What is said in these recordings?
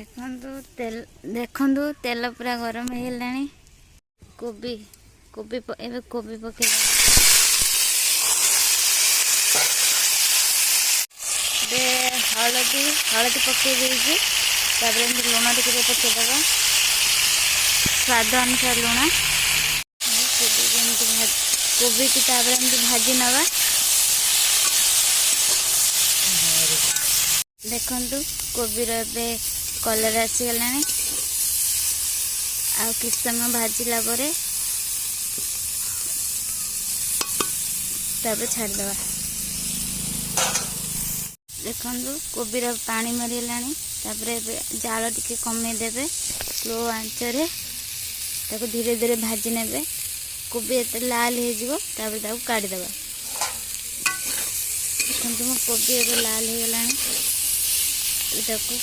देखंतु तेल पूरा गरम हो गलानी। कोबी कोबी एबे कोबी पके हलदी हलदी पके देगी। लुण टे पकेदबा स्वाद अनुसार लुण। कोबी की भाजी नवा। देखंतु कोबी रे कलर आसीगला। आ किस समय भाजिला परे छाड़दवा। देखंतु कोबीर पानी मरीगला। जाल टिके कमे देबे स्लो आंच रे धीरे धीरे भाजी नेबे। कोबी एते लाल हो जिवो काढ़ीदेवा। देखंतु मो कोबी एबे लाल हो गला।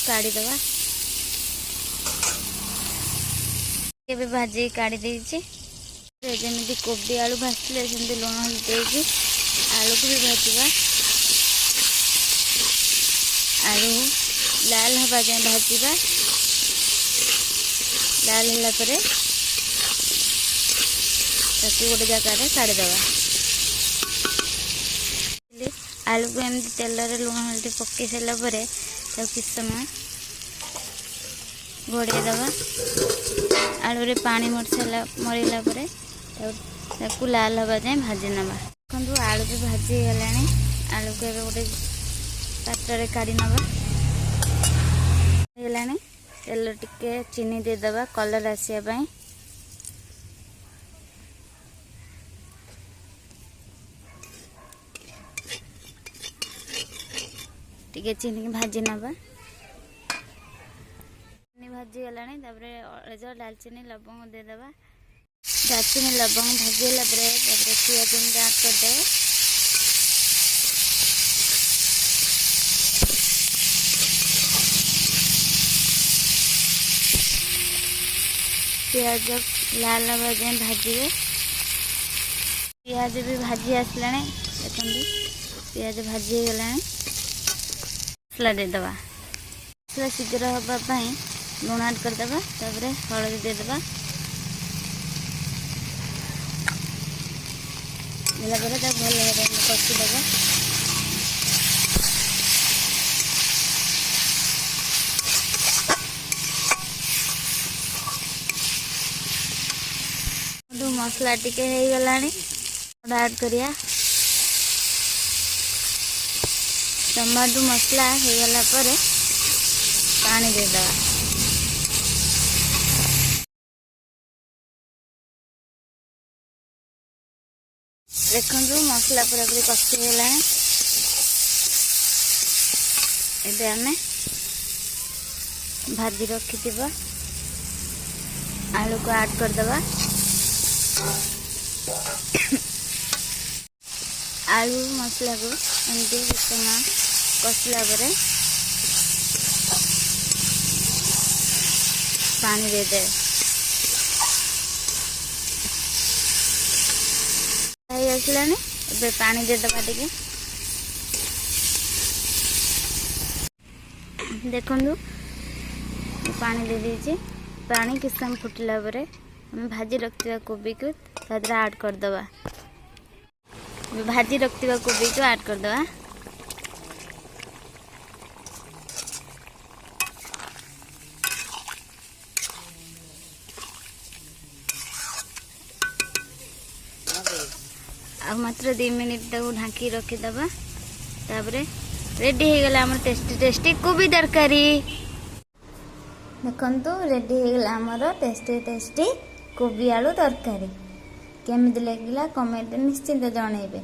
काढ़ीदेवा। एबे भाजी काढ़ी देछि। जमी कोबी आलू भाजते सेमती लुण हल्दी आलू को भी भाजवा। आलू लाल हवा जाए भाजवा। लाल होला परे गोटे जगह काढ़ीदेवा। आलू को एमती तेल लुण हल्दी पकई सारा किस समय घोड़े दबा। आलू रे पानी मरीला लाल हवा जाए भाजी नवा। देखो आलू भी भाजी गला। आलू को गोटे पात्र काढ़ी नवा। तेल टिके चीनी देदबा कलर आसिया पाई। टिके चीनी भाजी नवा। भाजी गला। अळेज दालचीनी लवंग देदबा। दालचीनी लवंग भाजी गला पियाज ऐड करदे। पियाज लाल हवा जाए भाजबे। पियाज भी भाजी आसला। देखो पियाज भाजी गला। मसला देदबा। मसला शीघ्र हाँपाई लुण ऐड करदबा। हलदी देदबा। भल कषिदबा। मसला टिके हो गला। ऐड करिया। टमाटो मसला हो गला परे पानी देदबा। देखो मसला पूरा पूरी कषिगला। एबे आमे भाजी रखी आलू को ऐड करदबा। आलू मसला को एमती समय कषिला पानी देदे। आसला पानी देदबा टिके। देखु पानी दे दीजिए। पानी किस समय फुटला भाजी रखा कोबी को ऐड करदबा। भाजी रखा कोबी को ऐड करदबा। आ मात्र 2 मिनिट तक ढांकी रखीदबा। रेडी हो गला हमर टेस्टी टेस्टी कोबी तरकारी। देखंतु रेडी हो गला हमर टेस्टी टेस्टी कोबी आलू तरकारी। केमिति लागिला कमेंट निश्चिंत जणाइबे।